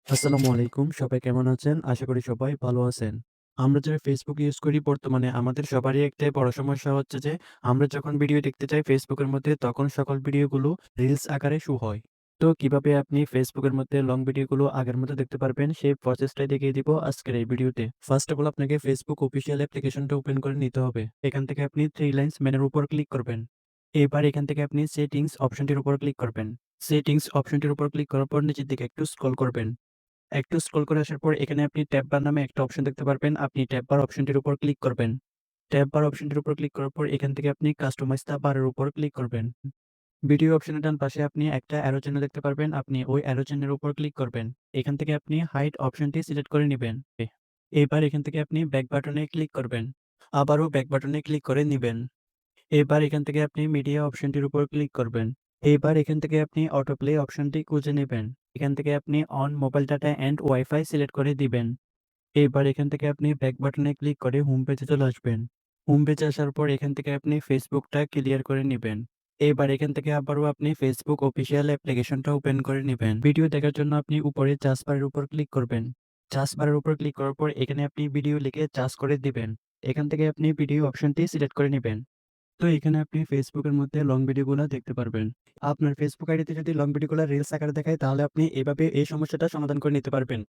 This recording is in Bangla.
আসসালামু আলাইকুম। সবাই কেমন আছেন? আশা করি সবাই ভালো আছেন। আমরা যারা Facebook ইউজ করি বর্তমানে আমাদের সবারই একটাই বড় সমস্যা হচ্ছে যে আমরা যখন ভিডিও দেখতে যাই Facebook এর মধ্যে তখন সকল ভিডিওগুলো রিলস আকারে শো হয়। তো কিভাবে আপনি Facebook এর মধ্যে লং ভিডিওগুলো আগের মতো দেখতে পারবেন সেই প্রসেসটাই দেখিয়ে দিব আজকের এই ভিডিওতে। ফার্স্ট অফ অল আপনাকে Facebook অফিসিয়াল অ্যাপ্লিকেশনটা ওপেন করে নিতে হবে। এখান থেকে আপনি 3 লাইনস মেনুর উপর ক্লিক করবেন। এবার এখান থেকে আপনি সেটিংস অপশনটির উপর ক্লিক করবেন। সেটিংস অপশনটির উপর ক্লিক করার পর নিচের দিকে একটু স্ক্রল করবেন। একটু স্ক্রল করে আসার পর এখানে আপনি ট্যাব বার নামে একটা অপশন দেখতে পারবেন। আপনি ট্যাব বার অপশনটির উপর ক্লিক করবেন। ট্যাব বার অপশনটির উপর ক্লিক করার পর এখান থেকে আপনি কাস্টমাইজ দ্য বারের উপর ক্লিক করবেন। ভিডিও অপশনের ডান পাশে আপনি একটা অ্যারো চিহ্ন দেখতে পারবেন। আপনি ওই অ্যারো চিহ্নের উপর ক্লিক করবেন। এখান থেকে আপনি হাইড অপশনটি সিলেক্ট করে নিবেন। এবার এখান থেকে আপনি ব্যাক বাটনে ক্লিক করবেন। আবারও ব্যাক বাটনে ক্লিক করে নিবেন। এবার এখান থেকে আপনি মিডিয়া অপশনটির উপর ক্লিক করবেন। এবার এখান থেকে আপনি অটো প্লে অপশনটি খুঁজে নেবেন। এখান থেকে আপনি on mobile data and wifi select করে দিবেন। এবার এখান থেকে আপনি ব্যাক বাটনে ক্লিক করে হোম পেজে চলে আসবেন। হোম পেজে আসার পর এখান থেকে আপনি ফেসবুকটা ক্লিয়ার করে নিবেন। এবার এখান থেকে আবারও আপনি ফেসবুক অফিসিয়াল অ্যাপ্লিকেশনটা ওপেন করে নিবেন। ভিডিও দেখার জন্য আপনি উপরে সার্চ বারের উপর ক্লিক করবেন। সার্চ বারের উপর ক্লিক করার পর এখানে আপনি ভিডিও লিখে সার্চ করে দিবেন। এখান থেকে আপনি ভিডিও অপশনটি সিলেক্ট করে নিবেন। তো এখানে আপনি Facebook এর মধ্যে লং ভিডিওগুলা দেখতে পারবেন। আপনার Facebook আইডিতে যদি লং ভিডিওগুলা রিলস আকারে দেখায় তাহলে আপনি এভাবে এই সমস্যাটা সমাধান করে নিতে পারবেন।